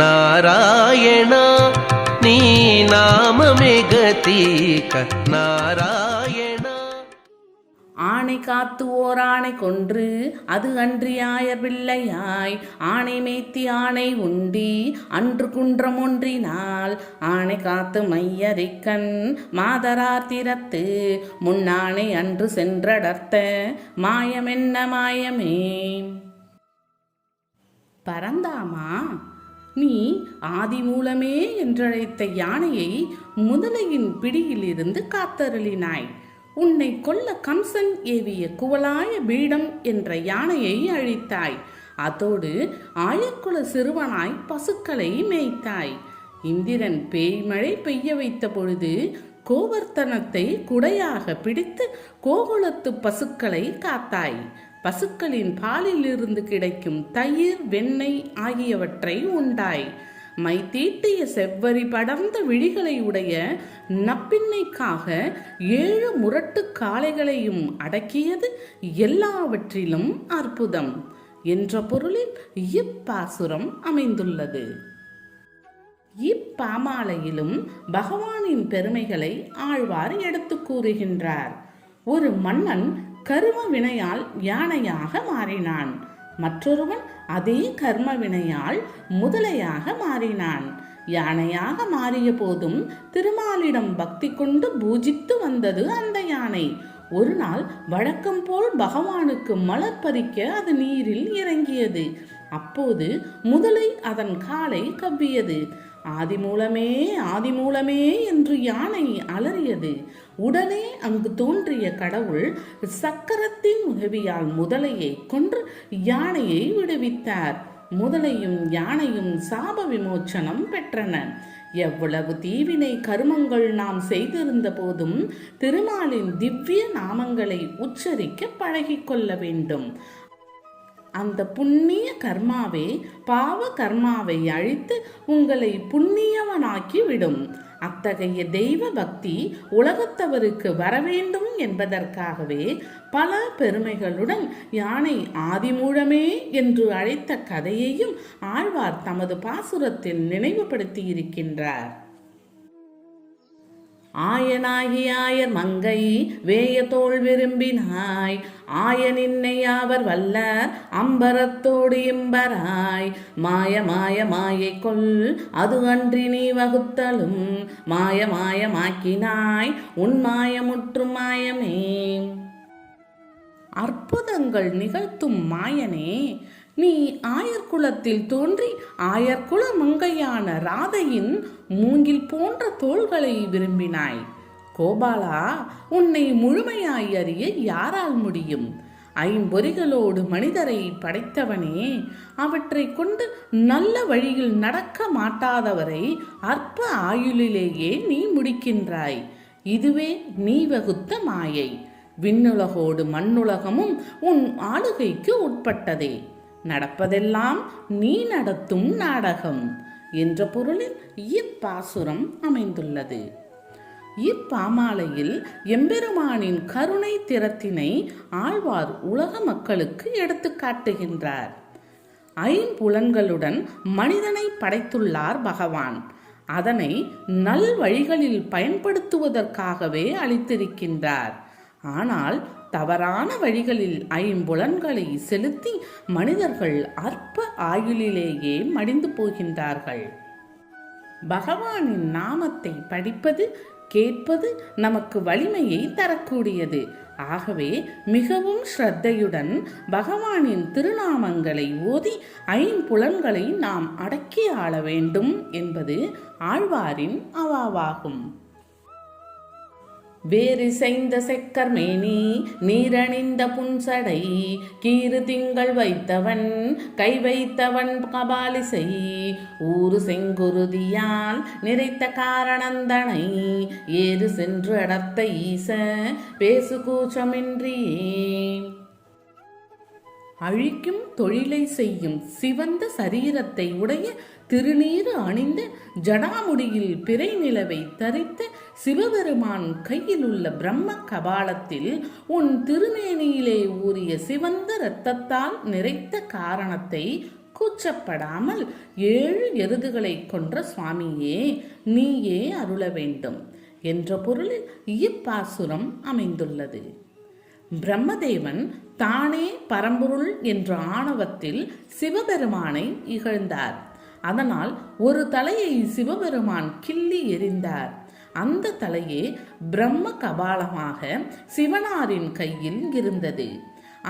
ನಾರಾಯಣ ನೀ ನಾಮಮೇ ಗತೀಕ ನಾರಾಯಣ. ஆணை காத்து ஓர் ஆணை கொன்று அது அன்றியாயர் பிள்ளையாய் ஆணை மேய்த்தி ஆணை உண்டி அன்று குன்றம் ஒன்றினால் ஆணை காத்து மையரிக்கண் மாதரார் திறத்து முன்னாணை அன்று சென்றடர்த்த மாயமென்ன மாயமே. பரந்தாமா, நீ ஆதி மூலமே என்றழைத்த யானையை முதலையின் பிடியிலிருந்து காத்தருளினாய். உன்னை கொல்ல கம்சன் ஏவிய குவலாய பீடம் என்ற யானையை அழித்தாய். அதோடு ஆயக்குல சிறுவனாய் பசுக்களை மேய்த்தாய். இந்திரன் பேய்மழை பெய்ய வைத்த பொழுது கோவர்த்தனத்தை குடையாக பிடித்து கோகுலத்து பசுக்களை காத்தாய். பசுக்களின் பாலிலிருந்து கிடைக்கும் தயிர், வெண்ணெய் ஆகியவற்றை உண்டாய். மை தீட்டிய செவ்வரி படர்ந்த விழிகளை உடைய நப்பின்னைக்காக 7 முரட்டு காளைகளையும் அடக்கியது எல்லாவற்றிலும் அற்புதம் என்ற பொருளில் இப்பாசுரம் அமைந்துள்ளது. இப்பாமாலையிலும் பகவானின் பெருமைகளை ஆழ்வார் எடுத்து கூறுகின்றார். ஒரு மன்னன் கர்ம வினையால் யானையாக மாறினான். மற்றொருவன் அதே கர்ம வினையால் முதலையாக மாறினான். யானையாக மாறிய போதும் திருமாலிடம் பக்தி கொண்டு பூஜித்து வந்தது அந்த யானை. ஒரு நாள் வழக்கம் போல் பகவானுக்கு மலர் பறிக்க அது நீரில் இறங்கியது. அப்போது முதலை அதன் காலை கவ்வியது. ஆதிமூலமே ஆதிமூலமே என்று யானை அலறியது. உடனே அங்கு தோன்றிய கடவுள் சக்கரத்தின் உதவியால் முதலையை கொன்று யானையை விடுவித்தார். முதலையும் யானையும் சாப விமோச்சனம் பெற்றன. எவ்வளவு தீவினை கருமங்கள் நாம் செய்திருந்த போதும் திருமாலின் திவ்ய நாமங்களை உச்சரிக்க பழகிக்கொள்ள வேண்டும். அந்த புண்ணிய கர்மாவே பாவ கர்மாவை அழித்து உங்களை புண்ணியவனாக்கி விடும். அத்தகைய தெய்வ பக்தி உலகத்தவருக்கு வரவேண்டும் என்பதற்காகவே பல பெருமைகளுடன் யானை ஆதிமூலமே என்று அழைத்த கதையையும் ஆழ்வார் தமது பாசுரத்தில் நினைவுபடுத்தி இருக்கின்றார். ஆயனாகி ஆயர் மங்கை வேய தோல் விரும்பினாய் ஆயனின்னை யாவர் வல்லர் அம்பரத்தோடு இம்பராய் மாய மாய மாயை கொல் அது அன்றி நீ வகுத்தலும் மாய மாயமாக்கினாய் உன் மாயமுற்றும் மாயமே. அற்புதங்கள் நிகழ்த்தும் மாயனே, நீ ஆயர்குலத்தில் தோன்றி ஆயர்குல மங்கையான ராதையின் மூங்கில் போன்ற தோள்களை விரும்பினாய். கோபாலா, உன்னை முழுமையாய் அறிய யாரால் முடியும்? ஐம்பொறிகளோடு மனிதரை படைத்தவனே, அவற்றை கொண்டு நல்ல வழியில் நடக்க மாட்டாதவரை அற்ப ஆயுளிலேயே நீ முடிக்கின்றாய். இதுவே நீ வகுத்த மாயை. விண்ணுலகோடு மண்ணுலகமும் உன் ஆளுகைக்கு உட்பட்டதே. நடப்பதெல்லாம் நீ நடத்தும் நாடகம் என்ற பொருளில் இப்பாசுரம் அமைந்துள்ளது. இப்பாமாலையில் எம்பெருமானின் கருணை திறத்தினை ஆழ்வார் உலக மக்களுக்கு எடுத்து காட்டுகின்றார். ஐம்புலன்களுடன் மனிதனை படைத்துள்ளார் பகவான். அதனை நல் வழிகளில் பயன்படுத்துவதற்காகவே அளித்திருக்கின்றார். ஆனால் தவறான வழிகளில் ஐம்புலன்களை செலுத்தி மனிதர்கள் அற்ப ஆயுளிலேயே மடிந்து போகின்றார்கள். பகவானின் நாமத்தை படிப்பது கேட்பது நமக்கு வலிமையை தரக்கூடியது. ஆகவே மிகவும் ஸ்ரத்தையுடன் பகவானின் திருநாமங்களை ஓதி ஐம்புலன்களை நாம் அடக்கி ஆள வேண்டும் என்பது ஆழ்வாரின் அவாவாகும். வேரிசைந்த செக்கர்மேனி நீரணிந்த புன்சடை கீறு திங்கள் வைத்தவன் கை வைத்தவன் கபாலிசை ஊறு செங்குருதியால் நிறைத்த காரணந்தனை ஏறு சென்று அடர்த்த ஈச பேசு கூச்சமின்றியே. அழிக்கும் தொழிலை செய்யும் சிவந்த சரீரத்தை உடைய திருநீறு அணிந்த ஜடாமுடியில் பிறை நிலவை தரித்த சிவபெருமான் கையில் உள்ள பிரம்ம கபாலத்தில் உன் திருமேனியிலே ஊறிய சிவந்த இரத்தத்தால் நிறைத்த காரணத்தை கூச்சப்படாமல் 7 எருதுகளை கொன்ற சுவாமியே நீயே அருள வேண்டும் என்ற பொருளில் இப்பாசுரம் அமைந்துள்ளது. பிரம்மதேவன் தானே பரம்பொருள் என்ற ஆணவத்தில் சிவபெருமானை இகழ்ந்தார். அதனால் ஒரு தலையை சிவபெருமான் கிள்ளி எறிந்தார். அந்த தலையே பிரம்ம கபாலமாக சிவனாரின் கையில் இருந்தது.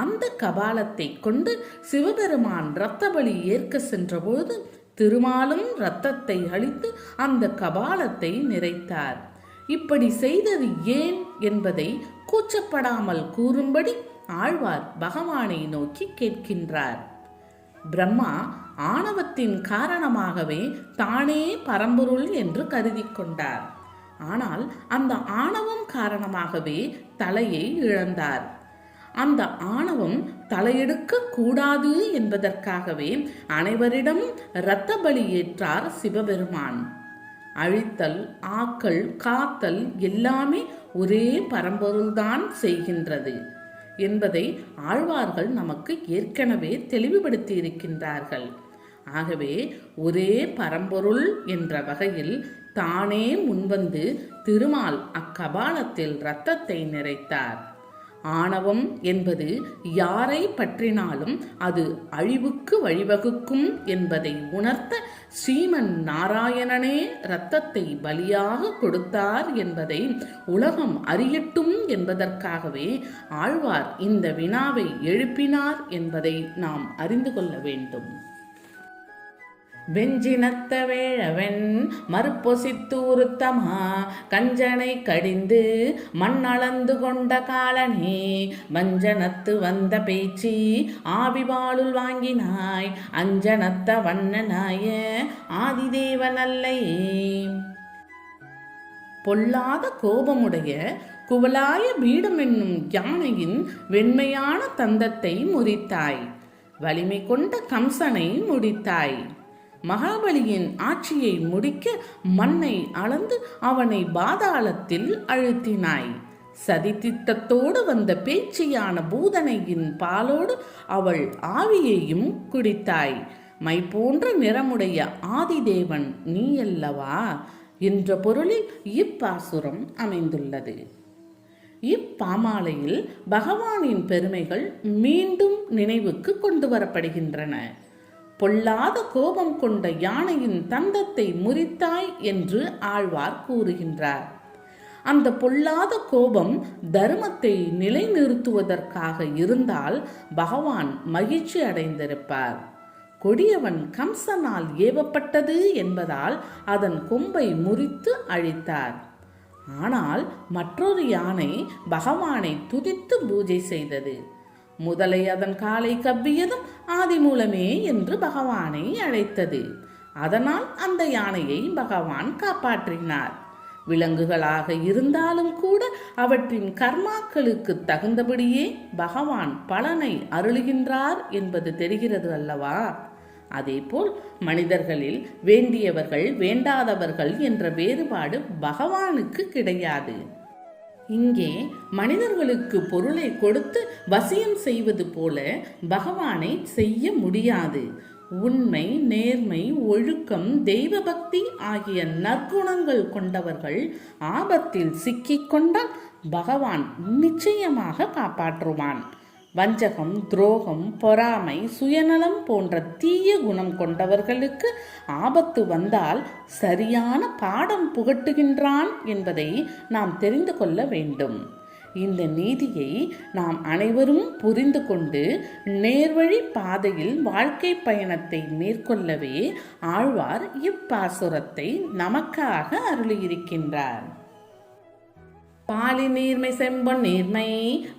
அந்த கபாலத்தை கொண்டு சிவபெருமான் இரத்த பலி ஏற்க சென்றபோது திருமாலும் இரத்தத்தை அளித்து அந்த கபாலத்தை நிறைத்தார். இப்படி செய்தது ஏன் என்பதை கூச்சப்படாமல் கூறும்படி ஆழ்வார் பகவானை நோக்கி கேட்கின்றார். பிரம்மா ஆணவத்தின் காரணமாகவே தானே பரம்பொருள் என்று கருதி கொண்டார். ஆனால் அந்த ஆணவம் காரணமாகவே தலையை இழந்தார். அந்த ஆணவம் தலையெடுக்க கூடாது என்பதற்காகவே அனைவரிடம் இரத்த பலி ஏற்றார் சிவபெருமான். அழித்தல், ஆக்கல், காத்தல் எல்லாமே ஒரே பரம்பொருள்தான் செய்கின்றது என்பதை ஆழ்வார்கள் நமக்கு ஏற்கனவே தெளிவுபடுத்தி இருக்கின்றார்கள். ஆகவே ஒரே பரம்பொருள் என்ற வகையில் தானே முன்வந்து திருமால் அக்கபாலத்தில் இரத்தத்தை நிறைத்தார். ஆணவம் என்பது யாரை பற்றினாலும் அது அழிவுக்கு வழிவகுக்கும் என்பதை உணர்த்த ஸ்ரீமன் நாராயணனே இரத்தத்தை பலியாக கொடுத்தார் என்பதை உலகம் அறியட்டும் என்பதற்காகவே ஆழ்வார் இந்த வினாவை எழுப்பினார் என்பதை நாம் அறிந்து கொள்ள வேண்டும். வெஞ்சினத்த வேழவன் மறுப்பொசித்தூருத்தமா கஞ்சனை கடிந்து மண்ணளந்து கொண்ட காலனே வஞ்சனத்து வந்த பேச்சு ஆவிவாளுள் வாங்கினாய் அஞ்சனத்த வண்ணனாய ஆதிதேவனல்லையே. பொல்லாத கோபமுடைய குவலாய பீடம் என்னும் யானையின் வெண்மையான தந்தத்தை முறித்தாய். வலிமை கொண்ட கம்சனை முடித்தாய். மகாபலியின் ஆட்சியை முடிக்க மண்ணை அளந்து அவனை பாதாளத்தில் அழுத்தினாய். சதித்திட்டத்தோடு வந்த பேச்சியான பூதனையின் பாலோடு அவள் ஆவியையும் குடித்தாய். மை போன்ற நிறமுடைய ஆதிதேவன் நீயல்லவா என்ற பொருளில் இப்பாசுரம் அமைந்துள்ளது. இப்பாமாலையில் பகவானின் பெருமைகள் மீண்டும் நினைவுக்கு கொண்டு வரப்படுகின்றன. பொல்லாத கோபம் கொண்ட யானையின் தந்தத்தை முறித்தாய் என்று ஆழ்வார் கூறுகின்றார். அந்த பொல்லாத கோபம் தர்மத்தை நிலைநிறுத்துவதற்காக இருந்தால் பகவான் மகிழ்ச்சி அடைந்திருப்பார். கொடியவன் கம்சனால் ஏவப்பட்டது என்பதால் அதன் கொம்பை முறித்து அழித்தார். ஆனால் மற்றொரு யானை பகவானை துதித்து பூஜை செய்தது. முதலை அதன் காலை கவ்வியதும் ஆதிமூலமே என்று பகவானை அழைத்தது. அதனால் அந்த யானையை பகவான் காப்பாற்றினார். விலங்குகளாக இருந்தாலும் கூட அவற்றின் கர்மாக்களுக்கு தகுந்தபடியே பகவான் பலனை அருளுகின்றார் என்பது தெரிகிறது அல்லவா? அதேபோல் மனிதர்களில் வேண்டியவர்கள் வேண்டாதவர்கள் என்ற வேறுபாடு பகவானுக்கு கிடையாது. இங்கே மனிதர்களுக்கு பொருளை கொடுத்து வசியம் செய்வது போல பகவானை செய்ய முடியாது. உண்மை, நேர்மை, ஒழுக்கம், தெய்வ பக்தி ஆகிய நற்குணங்கள் கொண்டவர்கள் ஆபத்தில் சிக்கிக்கொண்டால் பகவான் நிச்சயமாக காப்பாற்றுவான். வஞ்சகம், துரோகம், பொறாமை, சுயநலம் போன்ற தீய குணம் கொண்டவர்களுக்கு ஆபத்து வந்தால் சரியான பாடம் புகட்டுகின்றான் என்பதை நாம் தெரிந்து கொள்ள வேண்டும். இந்த நீதியை நாம் அனைவரும் புரிந்து கொண்டு நேர்வழி பாதையில் வாழ்க்கை பயணத்தை மேற்கொள்ளவே ஆழ்வார் இப்பாசுரத்தை நமக்காக அருளியிருக்கின்றார். பாலி நீர்மை செம்பொன் நீர்மை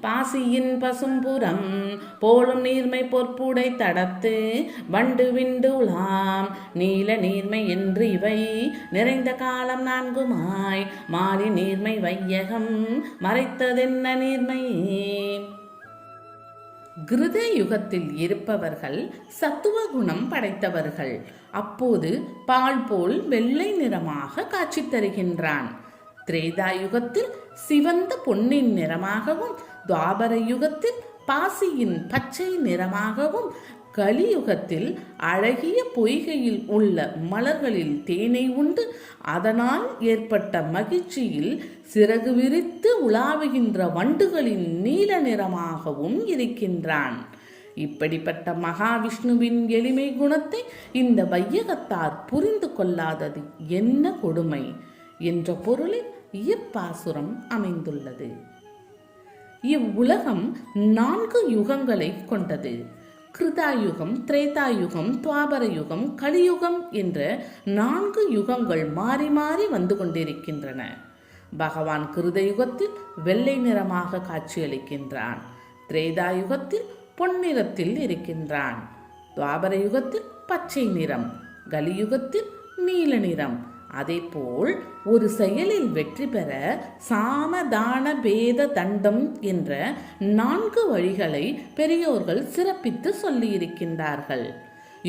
பாசியின் பசும்புறம் போலும் நீர்மை பொற்புடை தடத்து வண்டு விண்டு உலாம் நீல நீர்மை என்று இவை நிறைந்த காலம் 4மாய் மாலி நீர்மை வையகம் மறைத்ததென்ன நீர்மையே. கிருத யுகத்தில் இருப்பவர்கள் சத்துவ குணம் படைத்தவர்கள். அப்போது பால் போல் வெள்ளை நிறமாக காட்சி தருகின்றான். திரேதா யுகத்தில் சிவந்த பொன்னின் நிறமாகவும், துவாபர யுகத்தில் பாசியின் பச்சை நிறமாகவும், கலியுகத்தில் அழகிய பொய்கையில் உள்ள மலர்களில் தேனை உண்டு அதனால் ஏற்பட்ட மகிழ்ச்சியில் சிறகு விரித்து உலாவுகின்ற வண்டுகளின் நீல நிறமாகவும் இருக்கின்றான். இப்படிப்பட்ட மகாவிஷ்ணுவின் எளிமை குணத்தை இந்த வையகத்தார் புரிந்து கொள்ளாதது என்ன கொடுமை என்ற பொருளில் இப்பாசுரம் அமைந்துள்ளது. இவ்வுலகம் 4 யுகங்களை கொண்டது. கிருதாயுகம், திரேதாயுகம், துவாபர யுகம், கலியுகம் என்ற 4 யுகங்கள் மாறி மாறி வந்து கொண்டிருக்கின்றன. பகவான் கிருதயுகத்தில் வெள்ளை நிறமாக காட்சியளிக்கின்றான். திரேதாயுகத்தில் பொன்னிறத்தில் இருக்கின்றான். துவாபர யுகத்தில் பச்சை நிறம், கலியுகத்தில் நீல நிறம். அதேபோல் ஒரு செயலில் வெற்றி பெற சாம தான பேத தண்டம் என்ற 4 வழிகளை பெரியோர்கள் சிறப்பித்து சொல்லியிருக்கின்றார்கள்.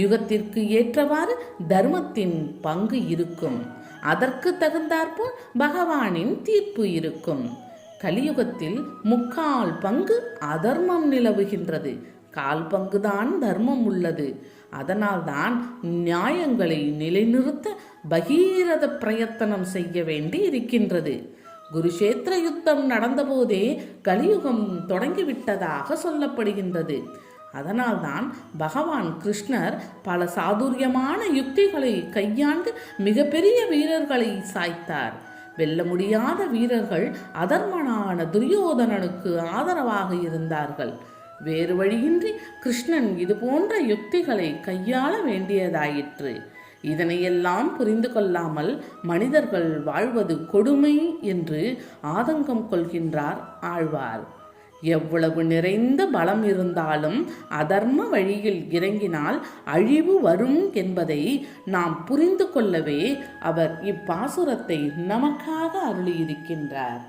யுகத்திற்கு ஏற்றவாறு தர்மத்தின் பங்கு இருக்கும். அதற்கு தகுந்தாற்போல் பகவானின் தீர்ப்பு இருக்கும். கலியுகத்தில் 3/4 பங்கு அதர்மம் நிலவுகின்றது, 1/4 பங்குதான் தர்மம் உள்ளது. அதனால்தான் நியாயங்களை நிலைநிறுத்த பகீரத பிரயத்தனம் செய்ய வேண்டி இருக்கின்றது. குருஷேத்திர யுத்தம் நடந்தபோதே கலியுகம் தொடங்கிவிட்டதாக சொல்லப்படுகின்றது. அதனால்தான் பகவான் கிருஷ்ணர் பல சாதுரியமான யுக்திகளை கையாண்டு மிகப்பெரிய வீரர்களை சாய்த்தார். வெல்ல முடியாத வீரர்கள் அதர்மனான துரியோதனனுக்கு ஆதரவாக இருந்தார்கள். வேறு வழியின்றி கிருஷ்ணன் இது போன்ற யுக்திகளை கையாள வேண்டியதாயிற்று. இதனையெல்லாம் புரிந்து கொள்ளாமல் மனிதர்கள் வாழ்வது கொடுமை என்று ஆதங்கம் கொள்கின்றார் ஆழ்வார். எவ்வளவு நிறைந்த பலம் இருந்தாலும் அதர்ம வழியில் இறங்கினால் அழிவு வரும் என்பதை நாம் புரிந்து கொள்ளவே அவர் இப்பாசுரத்தை நமக்காக அருளியிருக்கின்றார்.